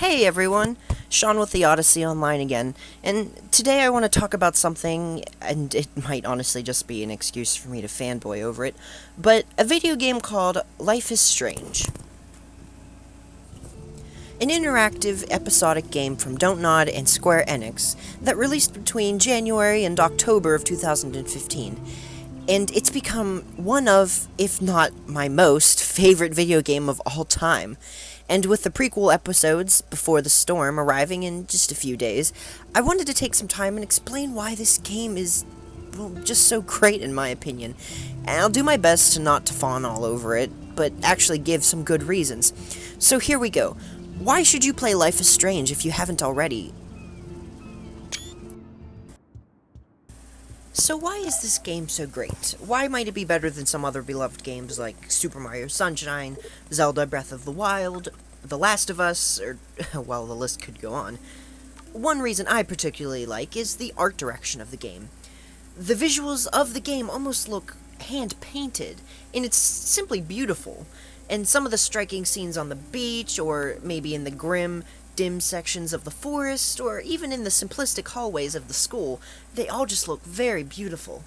Hey everyone, Sean with the Odyssey Online again, and today I want to talk about something, and it might honestly just be an excuse for me to fanboy over it, but a video game called Life is Strange. An interactive, episodic game from Don't Nod and Square Enix that released between January and October of 2015. And it's become one of, if not my most, favorite video game of all time. And with the prequel episodes, Before the Storm, arriving in just a few days, I wanted to take some time and explain why this game is, well, just so great in my opinion. And I'll do my best not to fawn all over it, but actually give some good reasons. So here we go. Why should you play Life is Strange if you haven't already? So why is this game so great? Why might it be better than some other beloved games like Super Mario Sunshine, Zelda Breath of the Wild, The Last of Us, or, well, the list could go on. One reason I particularly like is the art direction of the game. The visuals of the game almost look hand-painted, and it's simply beautiful. And some of the striking scenes on the beach, or maybe in the grim, dim sections of the forest, or even in the simplistic hallways of the school, they all just look very beautiful.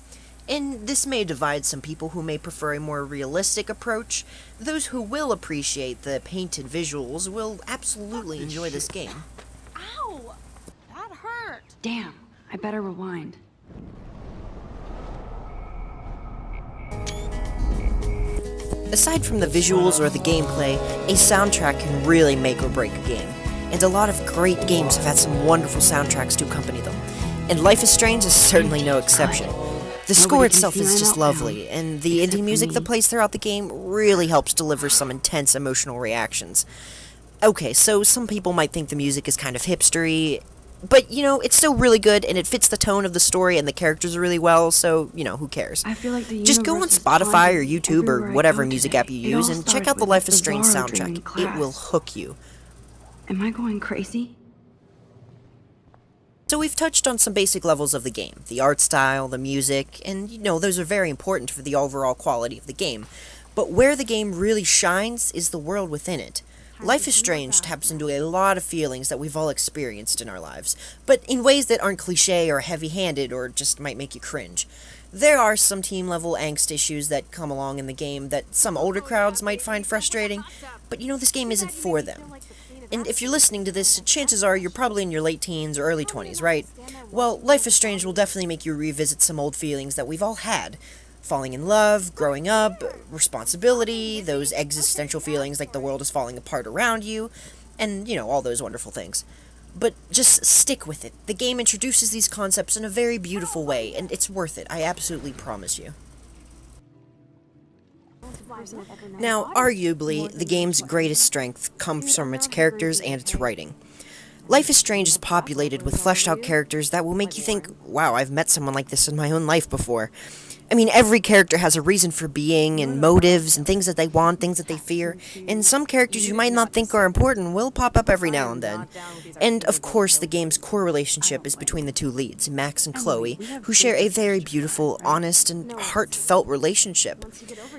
And this may divide some people who may prefer a more realistic approach. Those who will appreciate the painted visuals will absolutely enjoy this game. Ow! That hurt! Damn, I better rewind. Aside from the visuals or the gameplay, a soundtrack can really make or break a game. And a lot of great games have had some wonderful soundtracks to accompany them. And Life is Strange is certainly no exception. The score itself is just lovely, and the indie music that plays throughout the game really helps deliver some intense emotional reactions. Okay, so some people might think the music is kind of hipstery, but, it's still really good, and it fits the tone of the story and the characters really well, so, who cares? I feel like the Just go on Spotify or YouTube or whatever music app you use and check out the Life is Strange soundtrack. It will hook you. Am I going crazy? So we've touched on some basic levels of the game, the art style, the music, and those are very important for the overall quality of the game. But where the game really shines is the world within it. Life is Strange taps into a lot of feelings that we've all experienced in our lives, but in ways that aren't cliche or heavy-handed or just might make you cringe. There are some team-level angst issues that come along in the game that some older crowds might find frustrating, but this game isn't for them. And if you're listening to this, chances are you're probably in your late teens or early 20s, right? Well, Life is Strange will definitely make you revisit some old feelings that we've all had. Falling in love, growing up, responsibility, those existential feelings like the world is falling apart around you, and, all those wonderful things. But just stick with it. The game introduces these concepts in a very beautiful way, and it's worth it, I absolutely promise you. Now, arguably, the game's greatest strength comes from its characters and its writing. Life is Strange is populated with fleshed-out characters that will make you think, wow, I've met someone like this in my own life before. I mean, every character has a reason for being, and motives, and things that they want, things that they fear, and some characters you might not think are important will pop up every now and then. And, of course, the game's core relationship is between the two leads, Max and Chloe, who share a very beautiful, honest, and heartfelt relationship.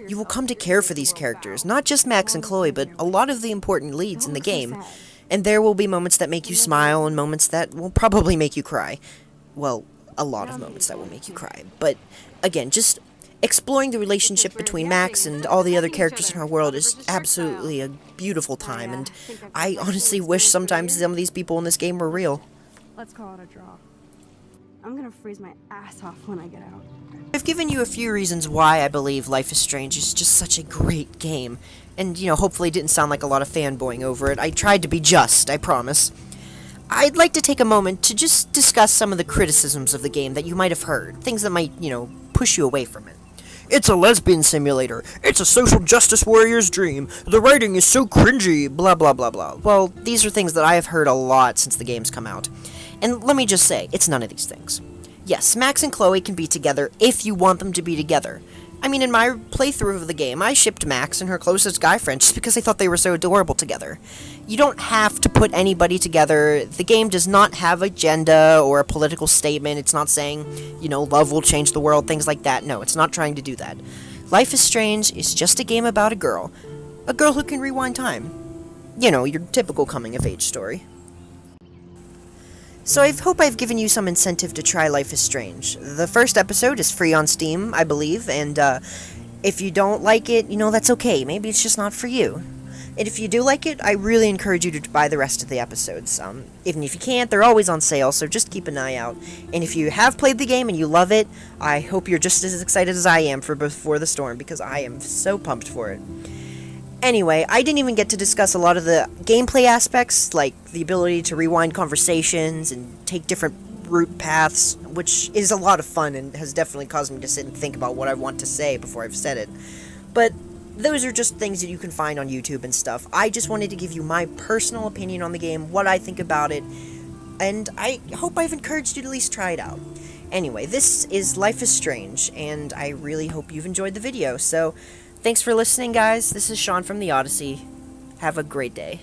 You will come to care for these characters, not just Max and Chloe, but a lot of the important leads in the game. And there will be moments that make you smile, and moments that will probably make you cry. Well, a lot of moments that will make you cry, but again, just exploring the relationship between Max and all the other characters in our world is absolutely a beautiful time, and I honestly wish sometimes some of these people in this game were real. Let's call it a draw. I'm gonna freeze my ass off when I get out. I've given you a few reasons why I believe Life is Strange is just such a great game, and, hopefully it didn't sound like a lot of fanboying over it. I tried to be just, I promise. I'd like to take a moment to just discuss some of the criticisms of the game that you might have heard, things that might, push you away from it. It's a lesbian simulator. It's a social justice warrior's dream. The writing is so cringy, blah blah blah blah. Well, these are things that I have heard a lot since the game's come out. And let me just say, it's none of these things. Yes, Max and Chloe can be together if you want them to be together. I mean, in my playthrough of the game, I shipped Max and her closest guy friend just because I thought they were so adorable together. You don't have to put anybody together. The game does not have an agenda or a political statement. It's not saying, love will change the world, things like that. No, it's not trying to do that. Life is Strange is just a game about a girl who can rewind time. you know, your typical coming-of-age story. So I hope I've given you some incentive to try Life is Strange. The first episode is free on Steam, I believe, and if you don't like it, you know, that's okay. Maybe it's just not for you. And if you do like it, I really encourage you to buy the rest of the episodes. Even if you can't, they're always on sale, so just keep an eye out. And if you have played the game and you love it, I hope you're just as excited as I am for Before the Storm, because I am so pumped for it. Anyway, I didn't even get to discuss a lot of the gameplay aspects, like the ability to rewind conversations and take different route paths, which is a lot of fun and has definitely caused me to sit and think about what I want to say before I've said it. But those are just things that you can find on YouTube and stuff. I just wanted to give you my personal opinion on the game, what I think about it, and I hope I've encouraged you to at least try it out. Anyway, this is Life is Strange, and I really hope you've enjoyed the video. So, thanks for listening, guys. This is Sean from The Odyssey. Have a great day.